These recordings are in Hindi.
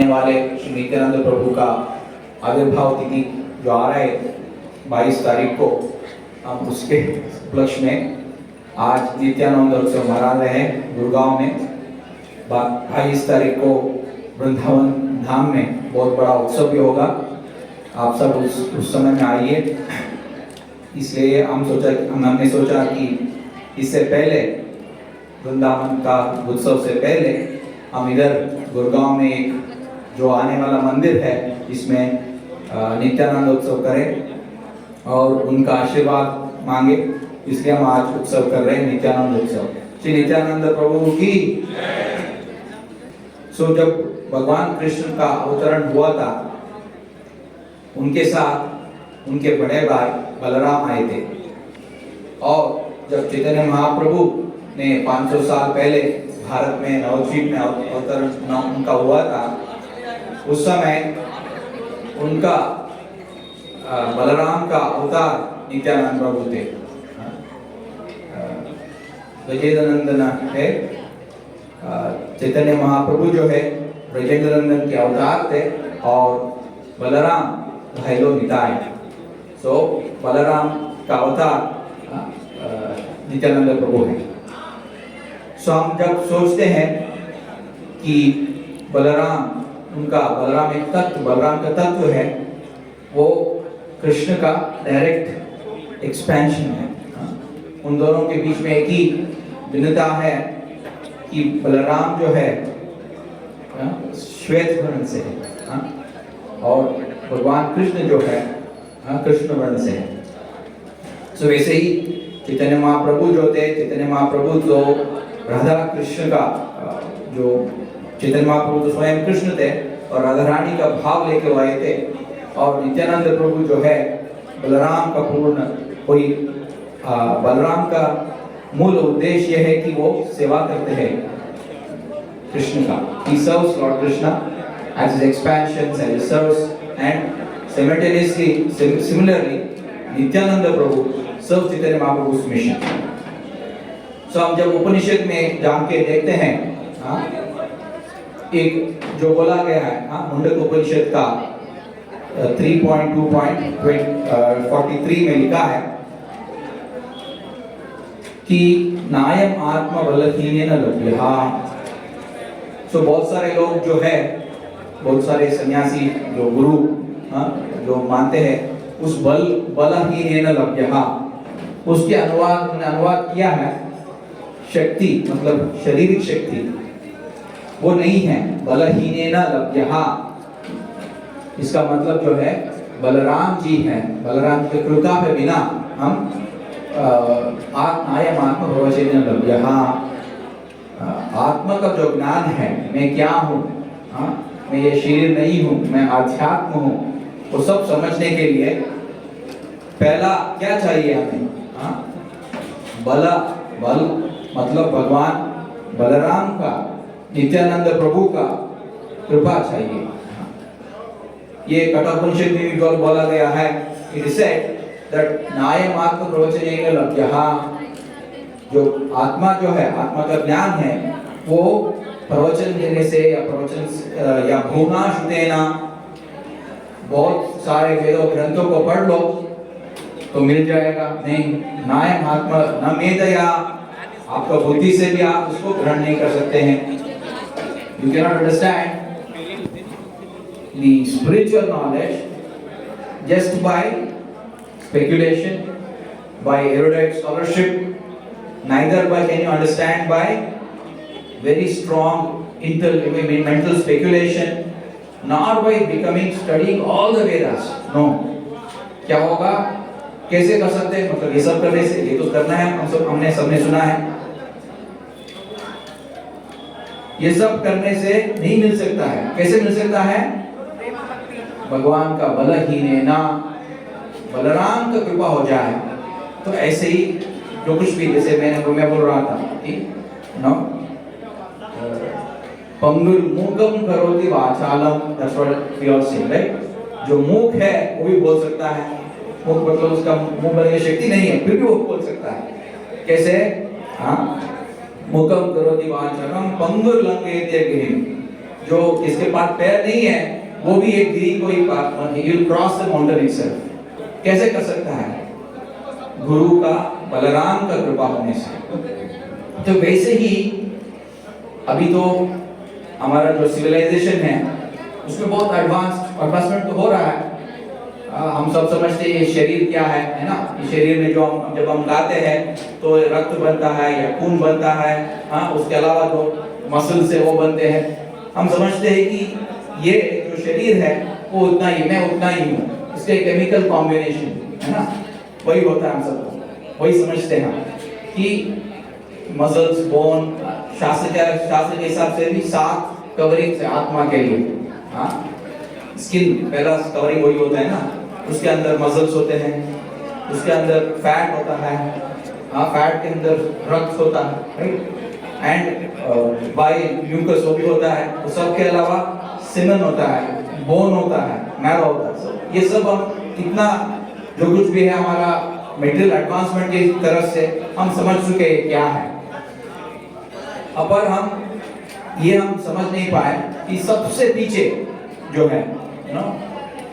वाले श्री नित्यानंद प्रभु का आविर्भाव तिथि जो आ रहा है 22 तारीख को, हम उसके उपलक्ष्य में आज नित्यानंद उत्सव मना रहे हैं गुड़गांव में। 22 तारीख को वृंदावन धाम में बहुत बड़ा उत्सव भी होगा। आप सब उस समय में आइए। इसलिए हमने सोचा कि इससे पहले वृंदावन का उत्सव से पहले हम इधर गुड़गांव में एक जो आने वाला मंदिर है इसमें नित्यानंद उत्सव करें और उनका आशीर्वाद मांगे। इसलिए हम आज उत्सव कर रहे हैं नित्यानंद उत्सव। श्री नित्यानंद प्रभु की। जब भगवान कृष्ण का अवतरण हुआ था, उनके साथ उनके बड़े भाई बलराम आए थे। और जब चैतन्य महाप्रभु ने 500 साल पहले भारत में नवद्वीप में अवतरण उनका हुआ था, उस समय उनका बलराम का अवतार नित्यानंद प्रभु थे। ब्रजेंद्रनंदन है, चैतन्य महाप्रभु जो है ब्रजेंद्रनंदन के अवतार थे और बलराम भाईलो निताय। बलराम का अवतार नित्यानंद प्रभु है। हम जब सोचते हैं कि बलराम एक तत्व, बलराम का तत्व है, वो कृष्ण का डायरेक्ट एक्सपेंशन है। उन दोनों के बीच में एक ही भिन्नता है कि बलराम जो है श्वेत वर्ण से है और भगवान कृष्ण जो है कृष्ण वर्ण से है। वैसे ही चैतन्य महाप्रभु जो थे, चैतन्य महाप्रभु तो राधा कृष्ण का जो चैतन्य महाप्रभु तो स्वयं कृष्ण थे और राधा रानी का भाव लेके आए थे। और नित्यानंद प्रभु जो है बलराम का पूर्ण कोई बलराम का मूल उद्देश्य यह है कि वो सेवा करते हैं कृष्ण का। He serves Lord Krishna as his expansions and he serves, and simultaneously, similarly, Nityananda Prabhu serves Chaitanya Mahaprabhu's mission. हम जब उपनिषद में जान के देखते हैं, एक जो बोला गया है मुंडक उपनिषद का 3.2.43 में लिखा है कि नायम आत्मा बलहीनेन लभ्यः। बहुत सारे लोग जो है, बहुत सारे सन्यासी जो गुरु जो मानते हैं उस बलहीनेन लभ्यः, उसके अनुवाद किया है शक्ति, मतलब शारीरिक शक्ति वो नहीं है। बलहीनेन लभ्यः इसका मतलब जो है बलराम जी हैं। बलराम की कृपा के बिना हम नायम आत्मा भवचेन लभ्यः, आत्मा का जो ज्ञान है, मैं क्या हूँ, मैं ये शरीर नहीं हूँ, मैं आध्यात्म हूँ, वो सब समझने के लिए पहला क्या चाहिए हमें? बल मतलब भगवान बलराम का, नित्यानंद प्रभु का कृपा चाहिए। ये कठोपनिषद में भी बोला गया है, इट इज सेड दैट नायम आत्मा प्रवचनेन लभ्यः, जो आत्मा जो है, आत्मा का ज्ञान है, वो प्रवचन देने से या भूना श्रुतेना, बहुत सारे वेदों ग्रंथों को पढ़ लो तो मिल जाएगा। नहीं, नायम आत्मा न मेधया, आपका बुद्धि से भी आप उसको ग्रहण नहीं कर सकते हैं। You cannot understand the spiritual knowledge just by speculation, by erudite scholarship. Neither can you understand by very strong mental speculation, nor by studying all the Vedas. No. क्या होगा? कैसे कर सकते हैं? मतलब ये सब करने से, ये तो करना है, हमने सबने सुना है, ये सब करने से नहीं मिल सकता है। कैसे मिल सकता है? भगवान का बलहीनेना, बलराम का कृपा हो जाए तो ऐसे ही जो कुछ भी, जैसे मैं बोल रहा था कि पंगुल मूकम करोति वाचालम, that's what we are saying, right? जो मूक है वो भी बोल सकता है। मूक मतलब उसका मुंह बोलने की शक्ति नहीं है, फिर भी वो बोल सकता है। कैसे? मुखम करोति वाचालम पंगुर लंघयते गिरिम, जो इसके पास पैर नहीं है वो भी एक गिरी को he will cross the mountain itself. कैसे कर सकता है? गुरु का, बलराम का कृपा होने से। तो वैसे ही अभी तो हमारा जो सिविलाइजेशन है उसमें बहुत एडवांसमेंट तो हो रहा है। हम सब समझते हैं ये शरीर क्या है ना? ये शरीर में जो जब हम गाते हैं तो रक्त बनता है या खून बनता है, हाँ, उसके अलावा जो मसल से वो बनते हैं। हम समझते हैं कि ये जो शरीर है वो उतना ही, मैं उतना ही हूँ, इसके केमिकल कॉम्बिनेशन है ना, वही होता है। हम सबको वही समझते हैं कि मसल्स, बोन, शास्त्र के हिसाब से भी 7 कवरिंग से आत्मा के लिए, हाँ, स्किन पहला कवरिंग वही होता है ना, उसके अंदर मसल्स होते हैं, उसके अंदर फैट होता है, हाँ, फैट के अंदर रक्त होता है, राइट, एंड बाइल, म्यूकस वो भी होता है। तो सब के अलावा सीमेन होता है, बोन होता है, मैरो होता है। So, ये सब हम कितना जो कुछ भी है हमारा मेटेरियल एडवांसमेंट की तरफ से हम समझ चुके हैं क्या है। अब पर हम समझ नहीं पाए कि सबसे पीछे जो है ना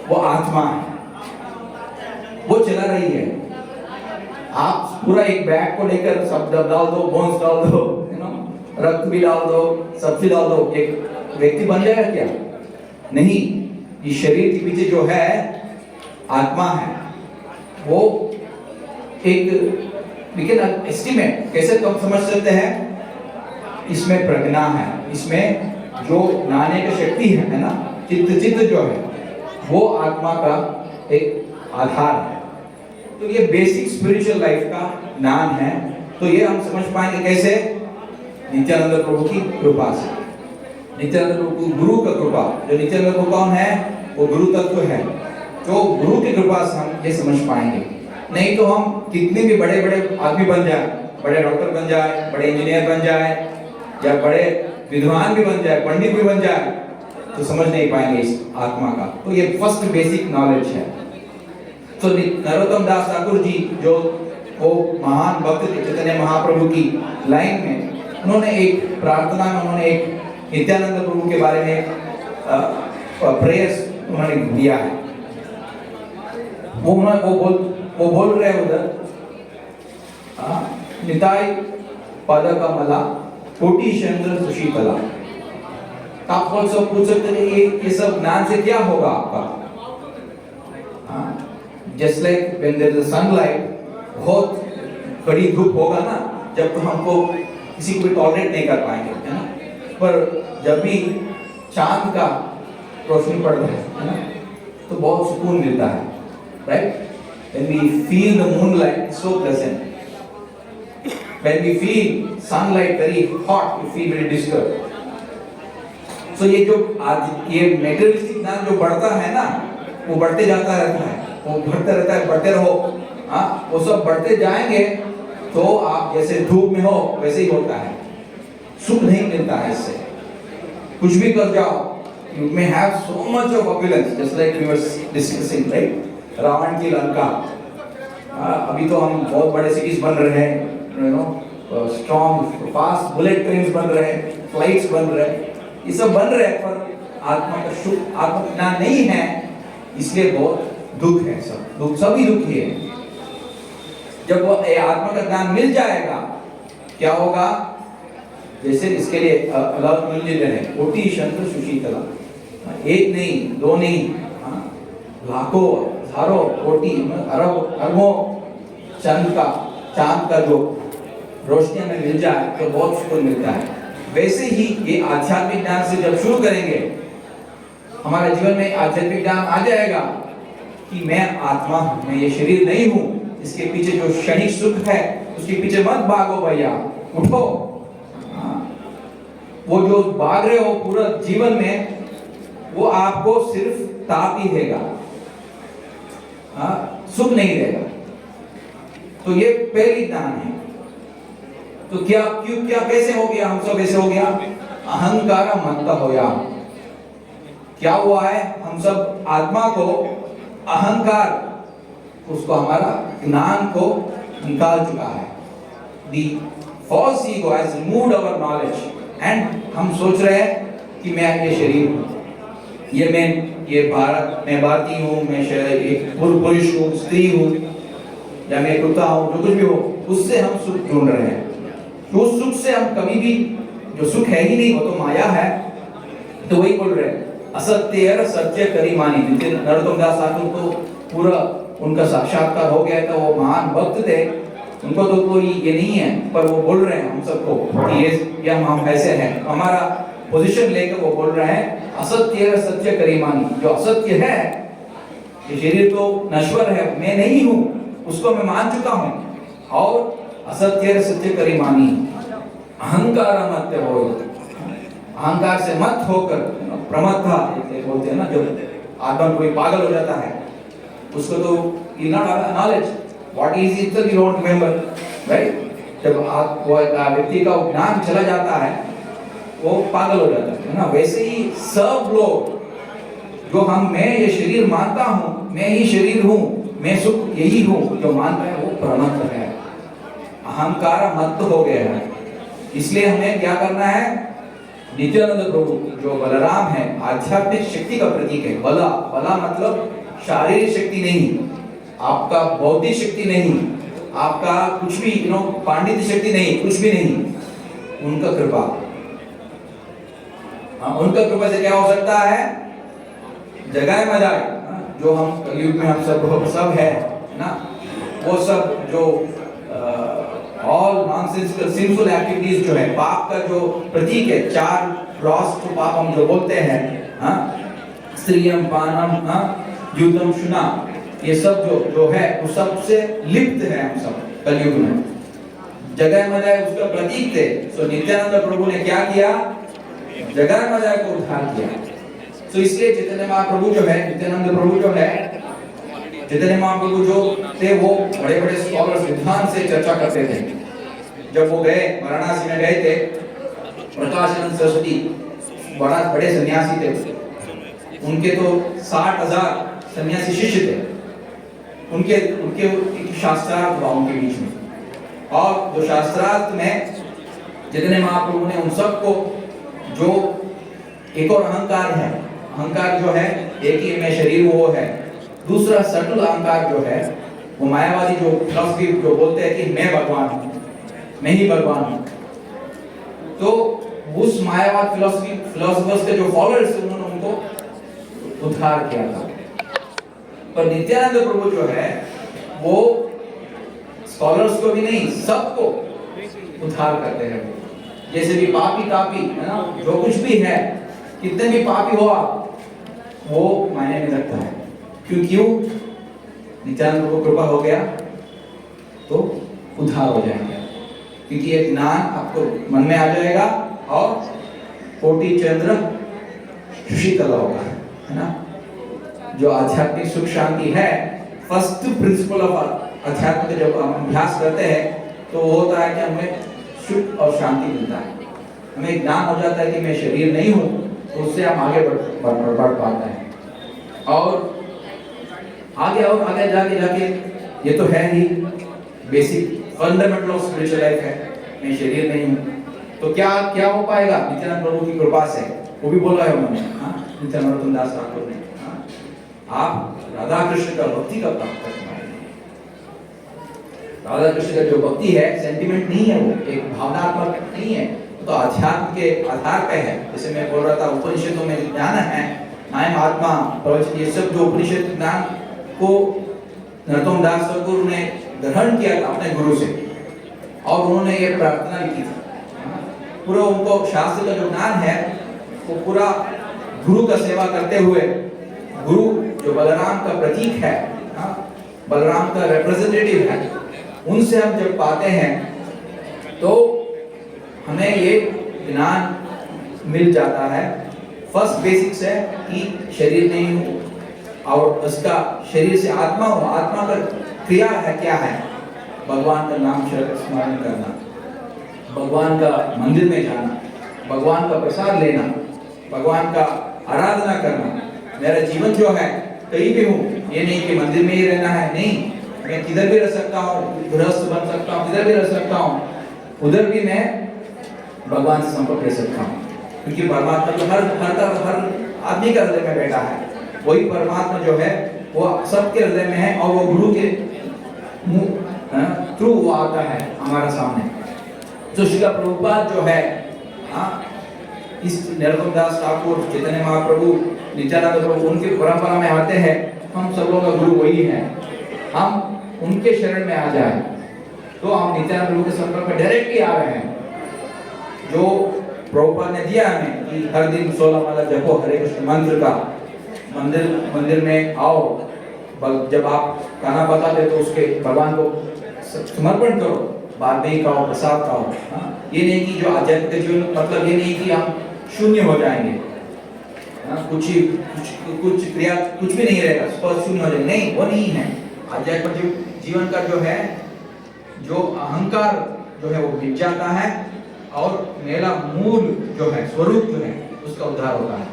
वो आत्मा है, वो चला रही है। आप पूरा एक बैग को लेकर सब डाल दो, बोन्स डाल दो, रक्त भी डाल दो, सब्जी डाल दो, एक व्यक्ति बन जाएगा क्या? नहीं। इस शरीर के पीछे जो है आत्मा है, वो एक लेकिन एस्टिमेट कैसे कम समझ सकते हैं? इसमें प्रज्ञा है, इसमें जो नाने की शक्ति है ना, चित्त जो है वो आत्मा का एक आधार है। तो ये बेसिक स्पिरिचुअल लाइफ का ज्ञान है। तो ये हम समझ पाएंगे कैसे? नित्यानंद प्रभु की कृपा से। नित्यानंद प्रभु गुरु का कृपा, जो नित्यानंद प्रभु कौन है? वो गुरु तत्व है। तो गुरु की कृपा से हम ये समझ पाएंगे। नहीं तो हम कितने भी बड़े बड़े आदमी बन जाए, बड़े डॉक्टर बन जाए, बड़े इंजीनियर बन जाए, या बड़े विद्वान भी बन जाए, पंडित भी बन जाए, तो समझ नहीं पाएंगे इस आत्मा का। तो ये फर्स्ट बेसिक नॉलेज है। तो नरोत्तम दास ठाकुर जी जो वो महान भक्त चैतन्य महाप्रभु की लाइन में उन्होंने एक प्रार्थना में उन्होंने एक नित्यानंद प्रभु के बारे में प्रेयर्स उन्होंने दिया है। वो बोल रहे उधर, निताय पद कमला कोटि चंद्र सुशीतला। आप पूछ सकते हैं ये सब ज्ञान से क्या होगा आपका? Just like when there is sunlight, बहुत बड़ी धूप होगा ना, जब तो हमको किसी को भी टॉलरेट नहीं कर पाएंगे, है ना। पर जब भी चांद का रोशनी पड़ता है ना, तो बहुत सुकून मिलता है, right. When we feel the moonlight, it's so pleasant. When we feel sunlight very hot, we feel very disturbed. So ये जो आज ये मेटेरियलिस्टिक ज्ञान जो बढ़ता है ना, वो बढ़ते जाता रहता है, वो बढ़ता रहता है, बढ़ते रहो, हाँ, वो सब बढ़ते जाएंगे तो आप जैसे धूप में हो वैसे ही होता है। सुख नहीं मिलता है इससे। कुछ भी कर जाओ, you may have so much of opulence, just like we were discussing, right? Ravan की लंका, अभी तो हम बहुत बड़े सिटीज बन रहे हैं, you know, strong fast bullet trains बन रहे हैं, फ्लाइट्स बन रहे हैं, ये सब बन रहे हैं, पर आत्मा का सुख, आत्मा ज्ञान नहीं है, इसलिए बहुत दुख है। सब दुख, सभी दुखी है। जब वो आत्मा का ज्ञान मिल जाएगा, क्या होगा? जैसे इसके लिए अलग मिल है, कोटि चंद्र सुशीतला, एक नहीं, दो नहीं, लाखों, हजारों, कोटि, अरब, अरबों चांद का जो रोशनी में मिल जाए तो बहुत सुकून मिलता है। वैसे ही ये आध्यात्मिक ज्ञान से जब शुरू करेंगे, हमारे जीवन में आध्यात्मिक ज्ञान आ जाएगा कि मैं आत्मा हूँ, मैं ये शरीर नहीं हूँ। इसके पीछे जो क्षणिक सुख है उसके पीछे मत भागो भैया, उठो। वो जो भाग रहे हो पूरा जीवन में, वो आपको सिर्फ ताप ही देगा, सुख नहीं देगा। तो ये पहली ज्ञान है। तो क्या कैसे हो गया? हम सब ऐसे हो गया, अहंकार मत होया। क्या हुआ है? हम सब आत्मा को अहंकार, उसको हमारा ज्ञान को निकाल चुका है। The false ego has removed our knowledge, and हम सोच रहे हैं कि मैं ये शरीर हूँ, मैं भारतीय हूँ, मैं एक पुरुष हूँ, स्त्री हूँ, या मैं कुत्ता हूँ, जो कुछ भी हो, उससे हम सुख ढूंढ रहे हैं। तो उस सुख से हम कभी भी, जो सुख है ही नहीं, वो तो माया है। तो वही बोल रहे हैं, असत्य सत्य करी मानी। नरोत्तम दास ठाकुर को पूरा उनका साक्षात्कार हो गया था, वो महान भक्त थे, उनको तो कोई ये नहीं है, पर वो बोल रहे हैं हम सबको कि ये हम ऐसे हैं, हमारा पोजीशन लेकर वो बोल रहे हैं असत्य सत्य करी मानी। जो असत्य है, ये शरीर तो नश्वर है, मैं नहीं हूँ, उसको मैं मान चुका हूँ। और असत्य सत्य करी मानी, अहंकार मत हो, अहंकार से मत होकर, प्रमत्ता बोलते हैं ना, जो आत्मा कोई पागल हो जाता है, उसको तो knowledge what is it you don't remember, right. जब वो व्यक्ति का ज्ञान चला जाता है, वो पागल हो जाता है ना। वैसे ही सब लोग जो मैं ये शरीर मानता हूँ, मैं ही शरीर हूँ, मैं सुख यही हूँ, जो मानता है वो प्रमत्त है, अहंकार मत हो गया है। इसलिए हमें क्या करना है, नित्यानंद प्रभु जो बलराम है, आध्यात्मिक शक्ति का प्रतीक है। बला मतलब शारीरिक शक्ति नहीं, आपका बौद्धिक शक्ति नहीं, आपका कुछ भी पांडित्य शक्ति नहीं, कुछ भी नहीं, उनका कृपा। उनका कृपा से क्या हो सकता है, जगाए मजाए, जो हम कलयुग में हम सब है ना, वो सब जो ऑल नॉनसेंसिकल सिंफुल एक्टिविटीज जो है, पाप का जो प्रतीक है, 4 ग्रॉस टू पाप हम जो बोलते हैं, स्त्रियम पानम युद्धम शुना, ये सब जो है वो सबसे लिप्त है हम सब कलयुग में। जगह मजाए उसका प्रतीक थे। सो नित्यानंद प्रभु ने क्या किया, जगह मजाए को उद्धार किया। सो इसलिए चैतन्य महाप्रभु जो है, नित्यानंद प्रभु जो है, चैतन्य महाप्रभु जो थे, वो बड़े बड़े स्कॉलर्स विद्वान से चर्चा करते थे। जब वो गए वाराणसी में गए थे, प्रकाशानंद सरस्वती बड़े सन्यासी थे, उनके तो 60,000 सन्यासी शिष्य थे, उनके शास्त्रार्थ हुआ उनके बीच में। और जो शास्त्रार्थ में चैतन्य महाप्रभु ने उन सबको, जो एक और अहंकार है, अहंकार जो है एक ही मैं शरीर वो है, दूसरा सटल अहंकार जो है, वो मायावादी जो फिलॉसफी जो बोलते हैं कि मैं भगवान हूँ, मैं ही भगवान हूँ, तो उस मायावाद फिलोसफर्स के जो फॉलोअर्स थे, उन्होंने उनको उद्धार किया था। पर नित्यानंद प्रभु जो है, वो स्कॉलर्स को भी नहीं, सबको उद्धार करते हैं। जैसे भी पापी तापी है ना, जो कुछ भी है, कितने भी पापी हो आप, वो मायने में रखता है। क्यों नित्यानंद प्रभु कृपा हो गया तो उद्धार हो जाएंगे, क्योंकि ये ज्ञान आपको मन में आ जाएगा और कोटि चंद्र शीतल होगा, है ना। जो आध्यात्मिक सुख शांति है, फर्स्ट प्रिंसिपल ऑफ अध्यात्म का जब हम अभ्यास करते हैं, तो वो होता है कि हमें सुख और शांति मिलता है, हमें ज्ञान हो जाता है कि मैं शरीर नहीं हूँ, तो उससे हम आगे बढ़ पाते हैं। और आगे जाके ये तो है ही basic fundamental of spiritual life है, मैं शरीर नहीं हूँ, तो क्या हो पाएगा नित्यानंद प्रभु की कृपा से, वो भी बोला है उन्होंने, नित्यानंद दास ठाकुर ने, आप राधा कृष्ण का भक्ति का प्राप्त कर पाएंगे। राधा कृष्ण का जो भक्ति है, सेंटिमेंट नहीं है, वो एक भावनात्मक नहीं है, तो अध्यात्म के आधार पे है। जैसे मैं बोल रहा था, उपनिषदों में ज्ञान है, नाम आत्मा प्रवचन, ये सब जो उपनिषद ज्ञान को नरोत्तम दास ठाकुर ने ग्रहण किया था अपने गुरु से, और उन्होंने ये प्रार्थना भी की थी। पूरा उनको शास्त्र का जो ज्ञान है, वो पूरा गुरु का सेवा करते हुए, गुरु जो बलराम का प्रतीक है, बलराम का रिप्रेजेंटेटिव है, उनसे हम जब पाते हैं तो हमें ये ज्ञान मिल जाता है। फर्स्ट बेसिक्स है कि शरीर नहीं हूँ, और उसका शरीर से आत्मा हो, आत्मा का क्रिया है क्या है, भगवान का नाम स्मरण करना, भगवान का मंदिर में जाना, भगवान का प्रसाद लेना, भगवान का आराधना करना। मेरा जीवन जो है कहीं भी हूँ, ये नहीं कि मंदिर में ही रहना है, नहीं, मैं किधर भी रह सकता हूँ, गृहस्थ बन सकता हूँ, किधर भी रह सकता हूँ, उधर भी मैं भगवान से संपर्क कर सकता हूँ। क्योंकि परमात्मा तो हर आदमी के हृदय में बैठा है। वही परमात्मा जो है वो सबके हृदय में है, और वो गुरु के थ्रू वो आता है हमारे सामने। तो श्री प्रभुपाद जो है, इस नरोत्तम दास ठाकुर, चैतन्य महाप्रभु, नित्यानंद प्रभु, उनकी परंपरा में आते हैं। हम सब लोगों का गुरु वही है। हम उनके शरण में आ जाए तो हम नित्यानंद प्रभु के संपर्क में डायरेक्टली आ रहे हैं। जो प्रभुपाद ने दिया हमें कि हर दिन 16 माला जपो हरे कृष्ण मंत्र का, मंदिर में आओ, जब आप खाना बताते तो उसके भगवान को समर्पण करो, बाद में ही खाओ, प्रसाद खाओ। ये नहीं कि जो आध्यात्मिक जीवन मतलब ये नहीं कि हम शून्य हो जाएंगे, कुछ क्रिया कुछ भी नहीं रहेगा, स्पर्श शून्य हो जाएगा, नहीं, वो नहीं है। आध्यात्मिक जीवन का जो है, जो अहंकार जो है वो मिट जाता है, और मेरा मूल जो है, स्वरूप जो है, उसका उद्धार होता है।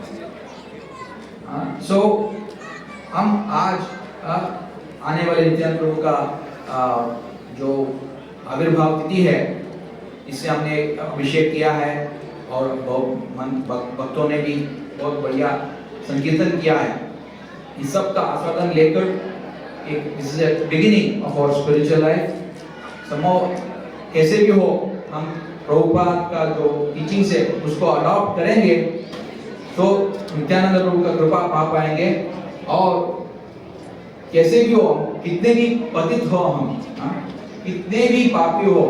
सो हम आज आने वाले नित्यानंद प्रभु का जो आविर्भाव तिथि है, इससे हमने अभिषेक किया है, और भक्तों ने भी बहुत बढ़िया संकीर्तन किया है। इस सब का आस्वादन लेकर this is the beginning of our spiritual life. कैसे भी हो, हम प्रभुपाद का जो टीचिंग्स है उसको अडॉप्ट करेंगे तो नित्यानंद प्रभु का कृपा पा पाएंगे। और कैसे भी हो, कितने भी पतित हो हम, कितने भी पापी हो,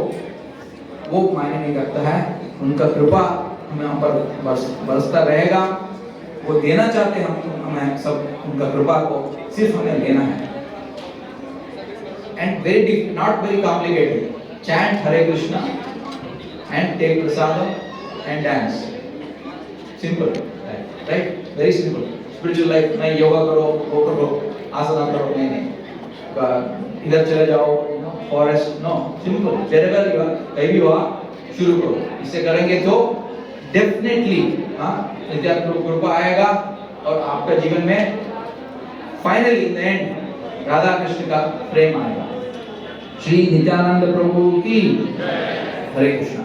वो मायने नहीं करता है। उनका कृपा हमें हम पर बरसता रहेगा। वो देना चाहते हम हमें सब उनका कृपा को, सिर्फ हमें लेना है। And not very complicated. Chant Hare Krishna and take prasadam and dance. Simple, right? Very simple. Spiritual life नहीं योगा करो, वो करो, आसना करो, नहीं, इधर चले जाओ, forest, no, simple. wherever you are, कहीं भी हो, शुरू करो। इससे करेंगे तो डेफिनेटली नित्यानंद प्रभु कृपा आएगा, और आपका जीवन में finally in the end Radha Krishna का प्रेम आएगा। श्री नित्यानंद प्रभु की हरे कृष्ण।